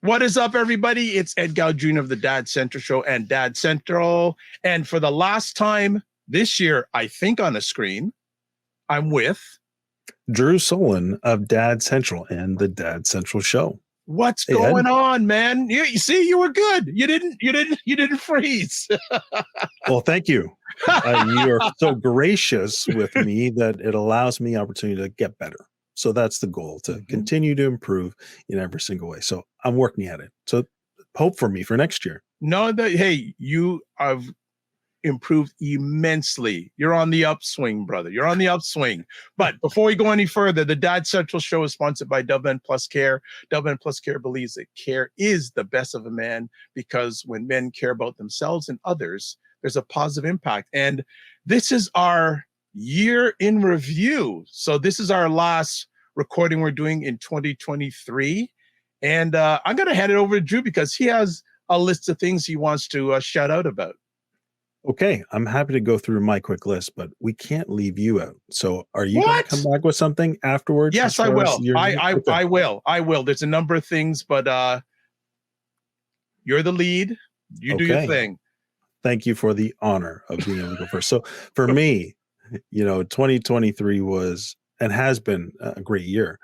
What is up, everybody? It's Ed Galdrino of the Dad Central Show and Dad Central. And for the last time this year, I think on the screen, I'm with Drew Solon of Dad Central and the Dad Central Show. What's going on, man? You see, you were good. You didn't freeze. Well, thank you. You are so gracious with me that it allows me opportunity to get better. So that's the goal, to continue to improve in every single way. So I'm working at it. So hope for me for next year. No, hey, you have improved immensely. You're on the upswing, brother. You're on the upswing. But before we go any further, the Dad Central Show is sponsored by Dove Plus Care. Dove Plus Care believes that care is the best of a man, because when men care about themselves and others, there's a positive impact. And this is our year in review. So this is our last recording we're doing in 2023. And I'm going to hand it over to Drew because he has a list of things he wants to shout out about. Okay, I'm happy to go through my quick list, but we can't leave you out. So are you going to come back with something afterwards? Yes, I will. I will. There's a number of things, but you're the lead. You do your thing. Thank you for the honor of being able to go first. So for me, 2023 was and has been a great year.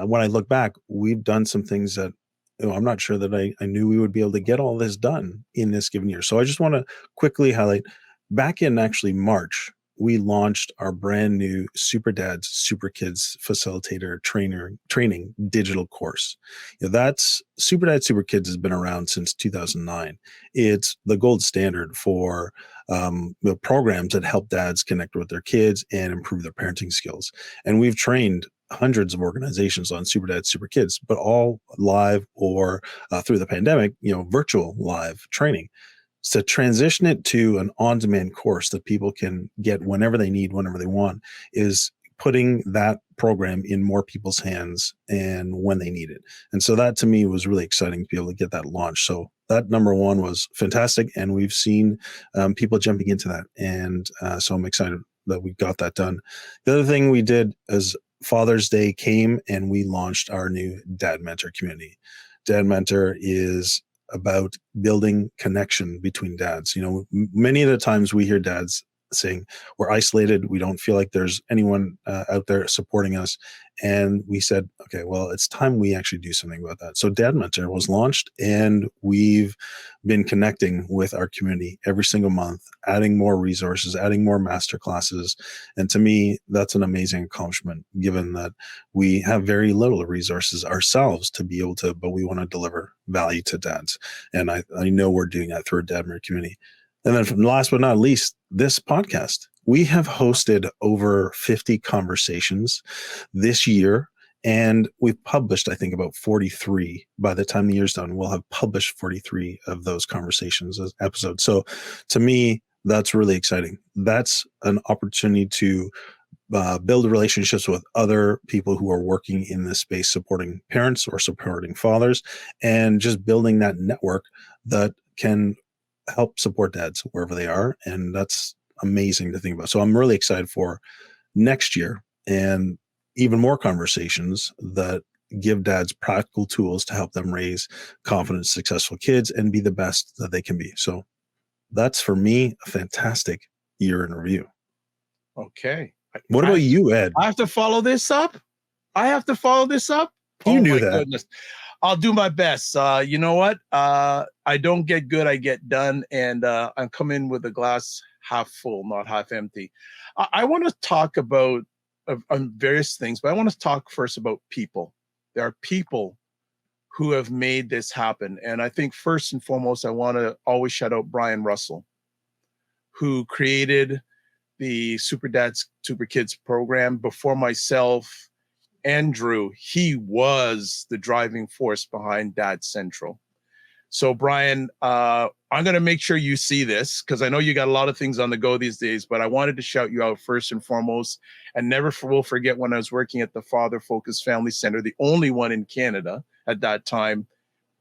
When I look back, we've done some things that I'm not sure that I knew we would be able to get all this done in this given year. So I just want to quickly highlight, back in actually March, we launched our brand new Super Dads, Super Kids Facilitator Training digital course. That's Super Dads, Super Kids has been around since 2009. It's the gold standard for the programs that help dads connect with their kids and improve their parenting skills. And we've trained hundreds of organizations on Super Dads, Super Kids, but all live or through the pandemic, virtual live training. So transition it to an on-demand course that people can get whenever they need, whenever they want, is putting that program in more people's hands and when they need it. And so that to me was really exciting to be able to get that launched. So that number one was fantastic. And we've seen people jumping into that. And so I'm excited that we got that done. The other thing we did is Father's Day came and we launched our new Dad Mentor community. Dad Mentor is about building connection between dads. Many of the times we hear dads saying we're isolated, we don't feel like there's anyone out there supporting us. And we said, okay, well, it's time we actually do something about that. So Dad Mentor was launched, and we've been connecting with our community every single month, adding more resources, adding more master classes. And to me, that's an amazing accomplishment, given that we have very little resources ourselves to be able to, but we want to deliver value to dads. And I know we're doing that through our Dad Mentor community. And then from last but not least, this podcast. We have hosted over 50 conversations this year, and we've published, I think, about 43. By the time the year's done, we'll have published 43 of those conversations as episodes. So to me, that's really exciting. That's an opportunity to build relationships with other people who are working in this space, supporting parents or supporting fathers, and just building that network that can help support dads wherever they are. And that's amazing to think about. So I'm really excited for next year and even more conversations that give dads practical tools to help them raise confident, successful kids and be the best that they can be. So that's, for me, a fantastic year in review. Okay. What about you, Ed? I have to follow this up? You knew that. Goodness. I'll do my best. You know what? I don't get good, I get done. And I'm coming with a glass half full, not half empty. I want to talk about various things, but I want to talk first about people. There are people who have made this happen. And I think first and foremost, I want to always shout out Brian Russell, who created the Super Dads, Super Kids program before myself. Andrew, he was the driving force behind Dad Central. So Brian, I'm going to make sure you see this, because I know you got a lot of things on the go these days, but I wanted to shout you out first and foremost, and never will forget when I was working at the Father Focus Family Center, the only one in Canada at that time.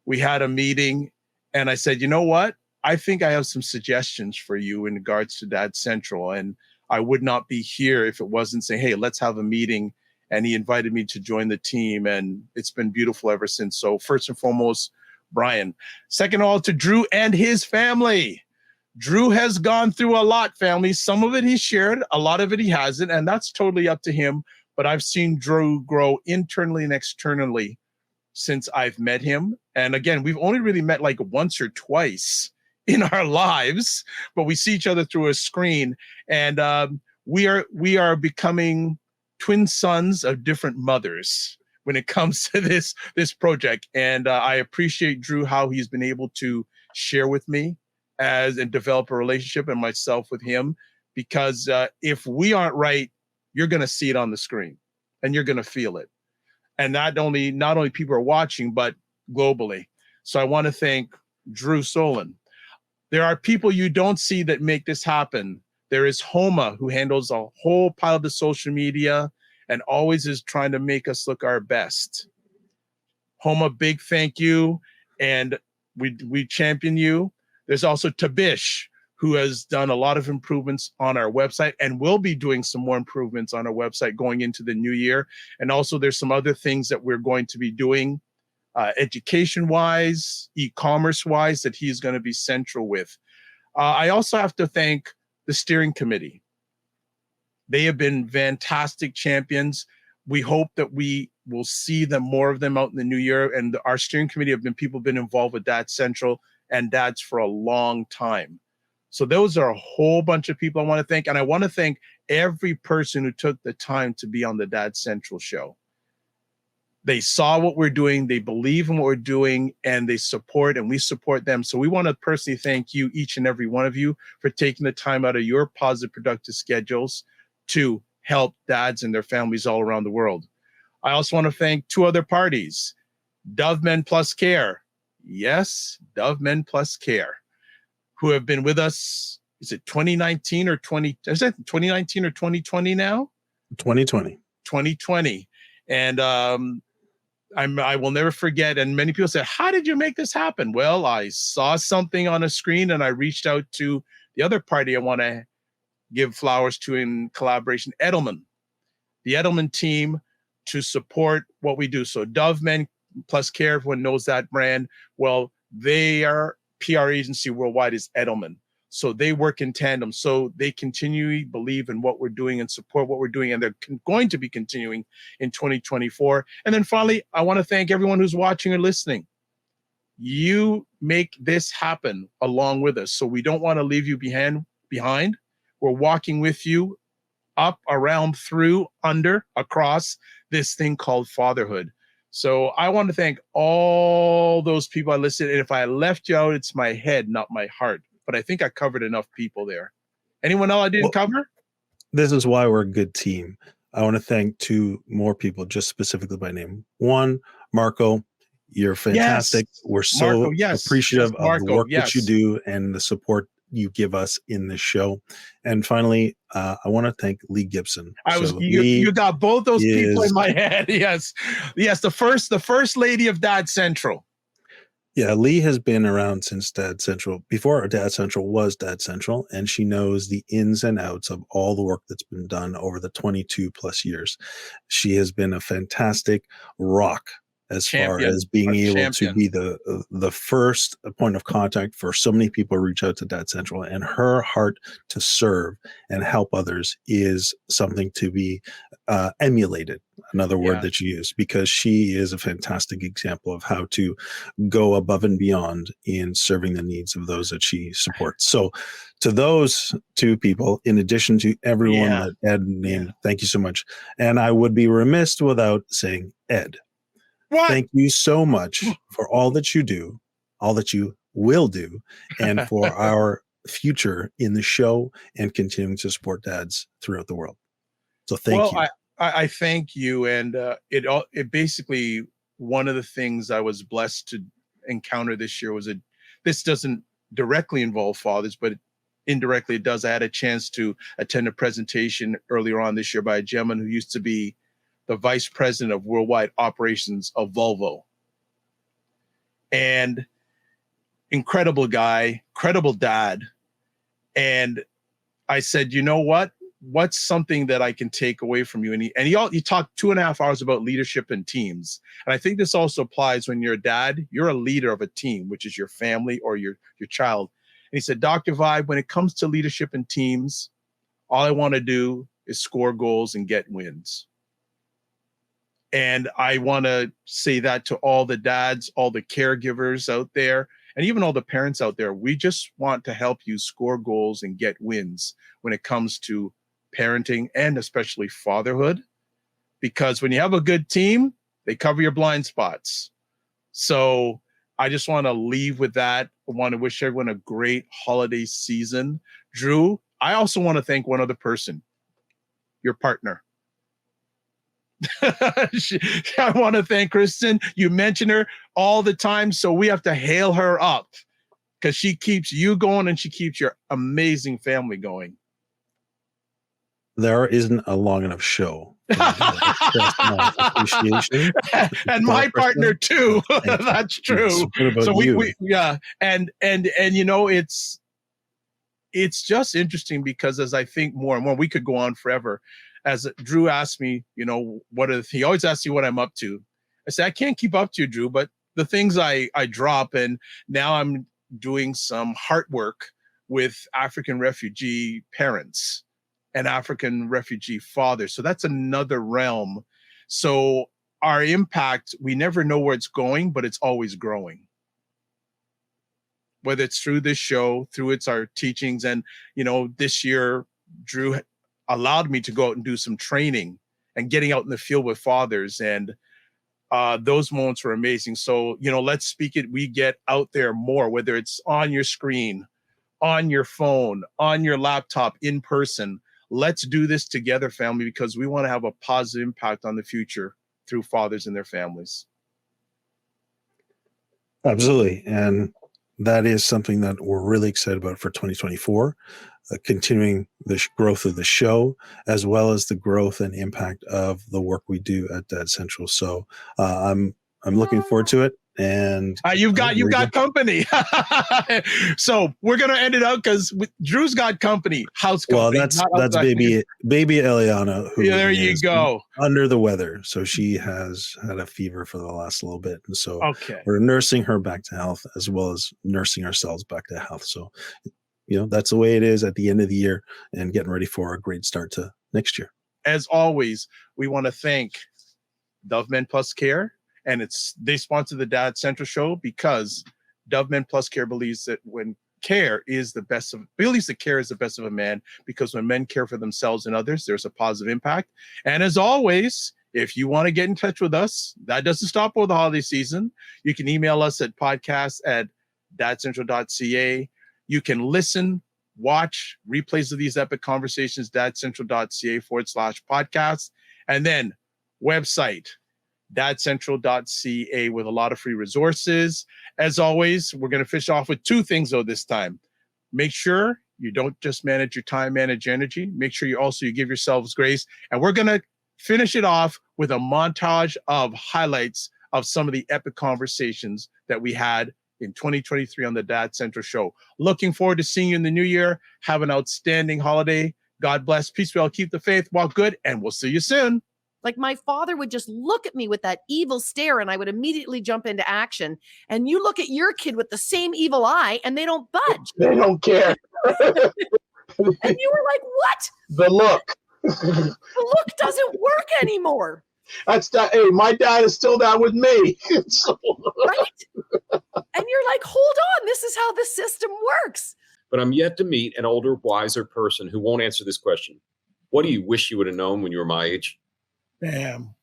We had a meeting and I said, you know what? I think I have some suggestions for you in regards to Dad Central. And I would not be here if it wasn't saying, hey, let's have a meeting. And he invited me to join the team, and it's been beautiful ever since. So first and foremost, Brian. Second of all, to Drew and his family. Drew has gone through a lot, family. Some of it he shared, a lot of it he hasn't, and that's totally up to him. But I've seen Drew grow internally and externally since I've met him. And again, we've only really met like once or twice in our lives, but we see each other through a screen. And we are becoming twin sons of different mothers when it comes to this project. And I appreciate Drew, how he's been able to share with me and develop a relationship, and myself with him, because if we aren't right, you're going to see it on the screen and you're going to feel it. And not only people are watching, but globally. So I want to thank Drew Solon. There are people you don't see that make this happen. There is Homa, who handles a whole pile of the social media and always is trying to make us look our best. Homa, big thank you. And we champion you. There's also Tabish, who has done a lot of improvements on our website and will be doing some more improvements on our website going into the new year. And also there's some other things that we're going to be doing education-wise, e-commerce-wise, that he's going to be central with. I also have to thank the steering committee. They have been fantastic champions. We hope that we will see more of them out in the new year. And our steering committee people been involved with Dad Central and Dads for a long time. So those are a whole bunch of people I want to thank. And I want to thank every person who took the time to be on the Dad Central show. They saw what we're doing, they believe in what we're doing, and they support, and we support them. So we want to personally thank you, each and every one of you, for taking the time out of your positive, productive schedules to help dads and their families all around the world. I also want to thank two other parties, Dove Men Plus Care. Yes, Dove Men Plus Care, who have been with us. Is it 2019 or 2020 now? 2020. 2020. And I will never forget. And many people say, how did you make this happen? Well, I saw something on a screen and I reached out to the other party I want to give flowers to in collaboration, Edelman, the Edelman team, to support what we do. So Dove Men Plus Care, everyone knows that brand. Well, their PR agency worldwide is Edelman. So they work in tandem. So they continually believe in what we're doing and support what we're doing. And they're going to be continuing in 2024. And then finally, I want to thank everyone who's watching or listening. You make this happen along with us. So we don't want to leave you behind. We're walking with you up, around, through, under, across this thing called fatherhood. So I want to thank all those people I listed. And if I left you out, it's my head, not my heart. But I think I covered enough people there. Anyone else I didn't cover? This is why we're a good team. I want to thank two more people, just specifically by name. One, Marco, you're fantastic. Yes. We're so Marco, appreciative Marco, of the work that you do and the support you give us in this show. And finally, I want to thank Lee Gibson. You got both those people in my head. Yes. The first lady of Dad Central. Yeah, Lee has been around since Dad Central, before Dad Central was Dad Central, and she knows the ins and outs of all the work that's been done over the 22 plus years. She has been a fantastic rock as far as being able to be the first point of contact for so many people who reach out to Dad Central, and her heart to serve and help others is something to be emulated. Another word that you use, because she is a fantastic example of how to go above and beyond in serving the needs of those that she supports. So to those two people, in addition to everyone that Ed named, thank you so much. And I would be remiss without saying, Ed, thank you so much for all that you do, all that you will do, and for our future in the show and continuing to support dads throughout the world. So thank you. I thank you. And it basically, one of the things I was blessed to encounter this year was this doesn't directly involve fathers, but indirectly it does. I had a chance to attend a presentation earlier on this year by a gentleman who used to be the vice president of worldwide operations of Volvo. And incredible guy, credible dad. And I said, you know what? what's something that I can take away from you? And you talked 2.5 hours about leadership and teams. And I think this also applies when you're a dad, you're a leader of a team, which is your family or your child. And he said, Dr. Vibe, when it comes to leadership and teams, all I want to do is score goals and get wins. And I want to say that to all the dads, all the caregivers out there, and even all the parents out there. We just want to help you score goals and get wins when it comes to parenting and especially fatherhood. Because when you have a good team, they cover your blind spots. So I just want to leave with that. I want to wish everyone a great holiday season. Drew, I also want to thank one other person, your partner. I want to thank Kristen. You mention her all the time, so we have to hail her up because she keeps you going and she keeps your amazing family going. There isn't a long enough show. Appreciation. And my partner too. That's true. So we and you know, it's just interesting because as I think more and more, we could go on forever. As Drew asked me, you know, he always asks me what I'm up to. I said, I can't keep up to you, Drew, but the things I drop, and now I'm doing some heart work with African refugee parents and African refugee fathers. So that's another realm. So our impact, we never know where it's going, but it's always growing. Whether it's through this show, through our teachings. And, you know, this year, Drew allowed me to go out and do some training and getting out in the field with fathers. And those moments were amazing. So, you know, let's speak it. We get out there more, whether it's on your screen, on your phone, on your laptop, in person. Let's do this together, family, because we want to have a positive impact on the future through fathers and their families. Absolutely. And that is something that we're really excited about for 2024, continuing the growth of the show, as well as the growth and impact of the work we do at Dad Central. So I'm looking forward to it. And you've got company. So we're gonna end it out because Drew's got company, house company. Well, that's baby Eliana. Who there you go. Under the weather, so she has had a fever for the last little bit, and so okay, we're nursing her back to health as well as nursing ourselves back to health. So, you know, that's the way it is at the end of the year, and getting ready for a great start to next year. As always, we want to thank Dove Men Plus Care. And they sponsor the Dad Central show because Dove Men Plus Care believes that care is the best of a man, because when men care for themselves and others, there's a positive impact. And as always, if you want to get in touch with us, that doesn't stop over the holiday season. You can email us at podcast@dadcentral.ca. You can listen, watch replays of these epic conversations, dadcentral.ca/podcast. And then website, dadcentral.ca, with a lot of free resources. As always, we're going to finish off with 2 things though this time. Make sure you don't just manage your time, manage your energy. Make sure you give yourselves grace. And we're going to finish it off with a montage of highlights of some of the epic conversations that we had in 2023 on the Dad Central show. Looking forward to seeing you in the new year. Have an outstanding holiday. God bless. Peace be all. Keep the faith. Walk good. And we'll see you soon. Like, my father would just look at me with that evil stare and I would immediately jump into action. And you look at your kid with the same evil eye and they don't budge. They don't care. And you were like, what? The look. The look doesn't work anymore. Hey, my dad is still down with me. Right? And you're like, hold on, this is how the system works. But I'm yet to meet an older, wiser person who won't answer this question. What do you wish you would have known when you were my age? Damn.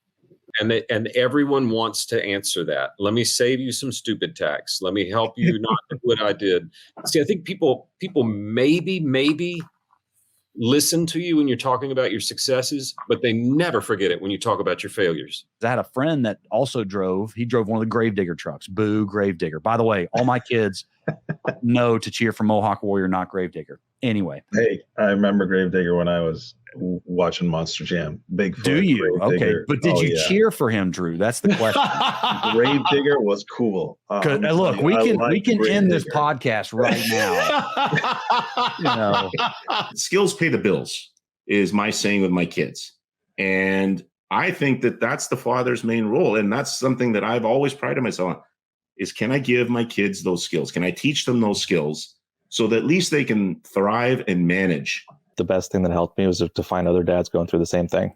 And everyone wants to answer that. Let me save you some stupid tax. Let me help you not do what I did. See, I think people maybe listen to you when you're talking about your successes, but they never forget it when you talk about your failures. I had a friend that also drove. He drove one of the Gravedigger trucks. Boo, Gravedigger. By the way, all my kids know to cheer for Mohawk Warrior, not Gravedigger. Anyway. Hey, I remember Gravedigger when I was watching Monster Jam. Big. Do you? Okay. But did you cheer for him, Drew? That's the question. Gravedigger was cool. Look, we can end this podcast right now. Skills pay the bills. is my saying with my kids. And I think that that's the father's main role. And that's something that I've always prided myself on, is can I give my kids those skills? Can I teach them those skills so that at least they can thrive and manage? The best thing that helped me was to find other dads going through the same thing.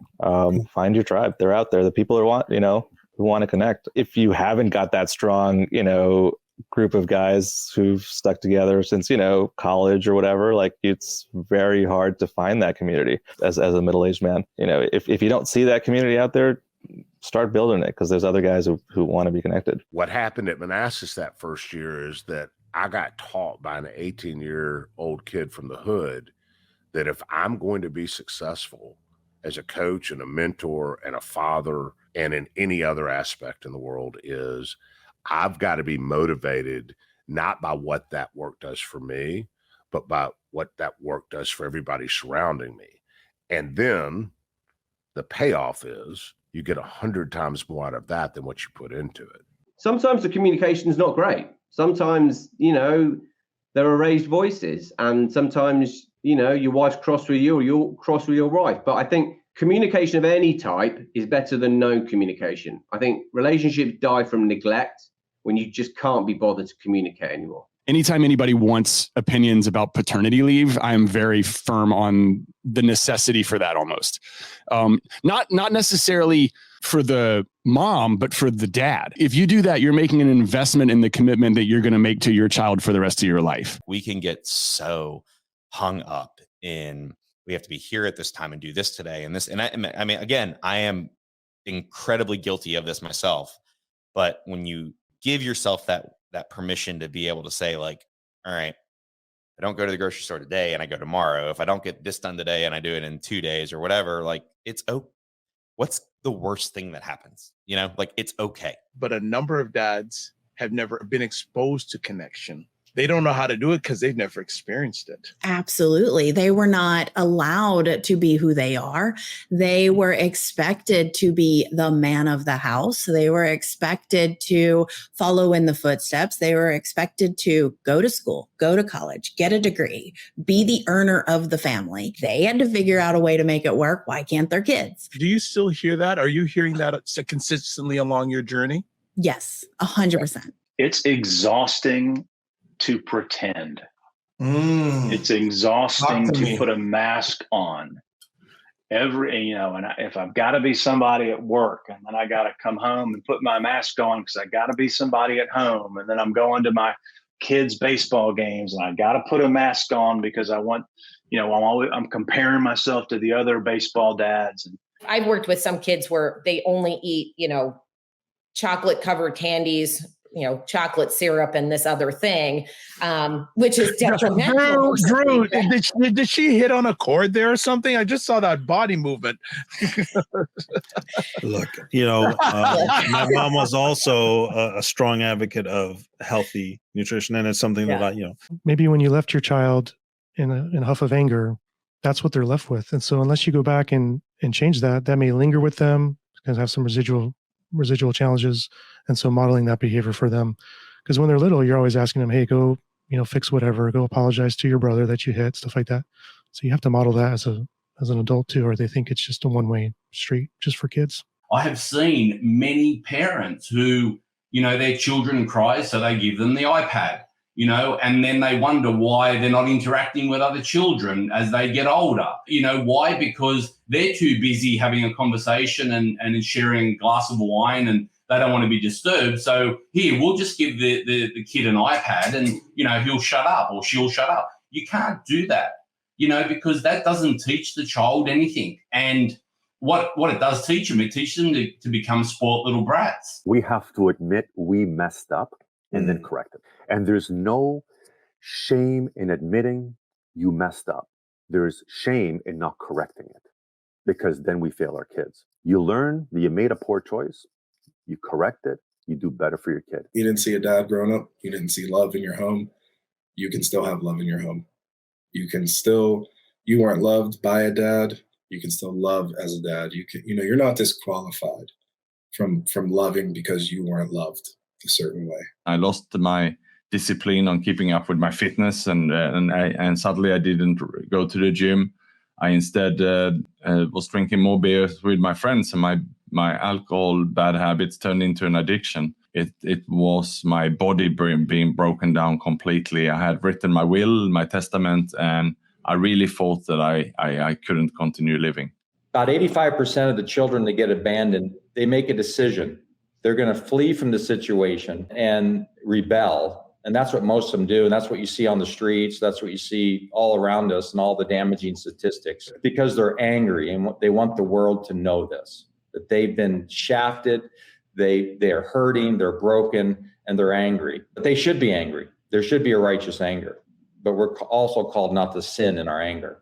Find your tribe. They're out there. The people who want to connect. If you haven't got that strong, group of guys who've stuck together since, college or whatever, like it's very hard to find that community as a middle-aged man. If you don't see that community out there, start building it, because there's other guys who want to be connected. What happened at Manassas that first year is that I got taught by an 18-year-old kid from the hood that if I'm going to be successful as a coach and a mentor and a father and in any other aspect in the world, is I've got to be motivated not by what that work does for me, but by what that work does for everybody surrounding me. And then the payoff is you get 100 times more out of that than what you put into it. Sometimes the communication is not great. Sometimes, there are raised voices, and sometimes, your wife's cross with you or you're cross with your wife. But I think communication of any type is better than no communication. I think relationships die from neglect when you just can't be bothered to communicate anymore. Anytime anybody wants opinions about paternity leave, I'm very firm on the necessity for that almost. Not necessarily for the mom, but for the dad. If you do that, you're making an investment in the commitment that you're going to make to your child for the rest of your life. We can get so hung up in, we have to be here at this time and do this today and this. And I mean, again, I am incredibly guilty of this myself. But when you give yourself that permission to be able to say, like, all right, I don't go to the grocery store today and I go tomorrow. If I don't get this done today and I do it in 2 days or whatever, like, it's what's the worst thing that happens? Like, it's okay. But a number of dads have never been exposed to connection. They don't know how to do it because they've never experienced it. Absolutely. They were not allowed to be who they are. They were expected to be the man of the house. They were expected to follow in the footsteps. They were expected to go to school, go to college, get a degree, be the earner of the family. They had to figure out a way to make it work. Why can't their kids? Do you still hear that? Are you hearing that consistently along your journey? Yes, 100%. It's exhausting to pretend. It's exhausting to put a mask on if I've got to be somebody at work, and then I got to come home and put my mask on because I got to be somebody at home, and then I'm going to my kids' baseball games and I got to put a mask on because I want, I'm comparing myself to the other baseball dads. And I've worked with some kids where they only eat, chocolate covered candies, chocolate syrup and this other thing, which is detrimental. Drew, did she hit on a chord there or something? I just saw that body movement. Look, my mom was also a strong advocate of healthy nutrition, and it's something that maybe when you left your child in a huff of anger, that's what they're left with. And so unless you go back and change that may linger with them, because have some residual challenges. And so modeling that behavior for them, because when they're little, you're always asking them, hey, go, fix whatever, go apologize to your brother that you hit, stuff like that. So you have to model that as an adult too, or they think it's just a one-way street just for kids. I have seen many parents who, their children cry, so they give them the iPad, and then they wonder why they're not interacting with other children as they get older. Why? Because they're too busy having a conversation and sharing a glass of wine, and they don't want to be disturbed. So here, we'll just give the kid an iPad and, he'll shut up or she'll shut up. You can't do that, because that doesn't teach the child anything. And what it does teach them, it teaches them to become spoiled little brats. We have to admit we messed up and then correct it. And there's no shame in admitting you messed up. There's shame in not correcting it, because then we fail our kids. You learn that you made a poor choice. You correct it, you do better for your kid. You didn't see a dad growing up. You didn't see love in your home. You can still have love in your home. You weren't loved by a dad. You can still love as a dad. You're not disqualified from loving because you weren't loved a certain way. I lost my discipline on keeping up with my fitness, and suddenly I didn't go to the gym. I instead was drinking more beers with my friends, and my alcohol bad habits turned into an addiction. It was my body being broken down completely. I had written my will, my testament, and I really thought that I couldn't continue living. About 85% of the children that get abandoned, they make a decision. They're going to flee from the situation and rebel. And that's what most of them do. And that's what you see on the streets. That's what you see all around us and all the damaging statistics, because they're angry and they want the world to know this, that they've been shafted. They're hurting, they're broken, and they're angry. But they should be angry. There should be a righteous anger. But we're also called not to sin in our anger.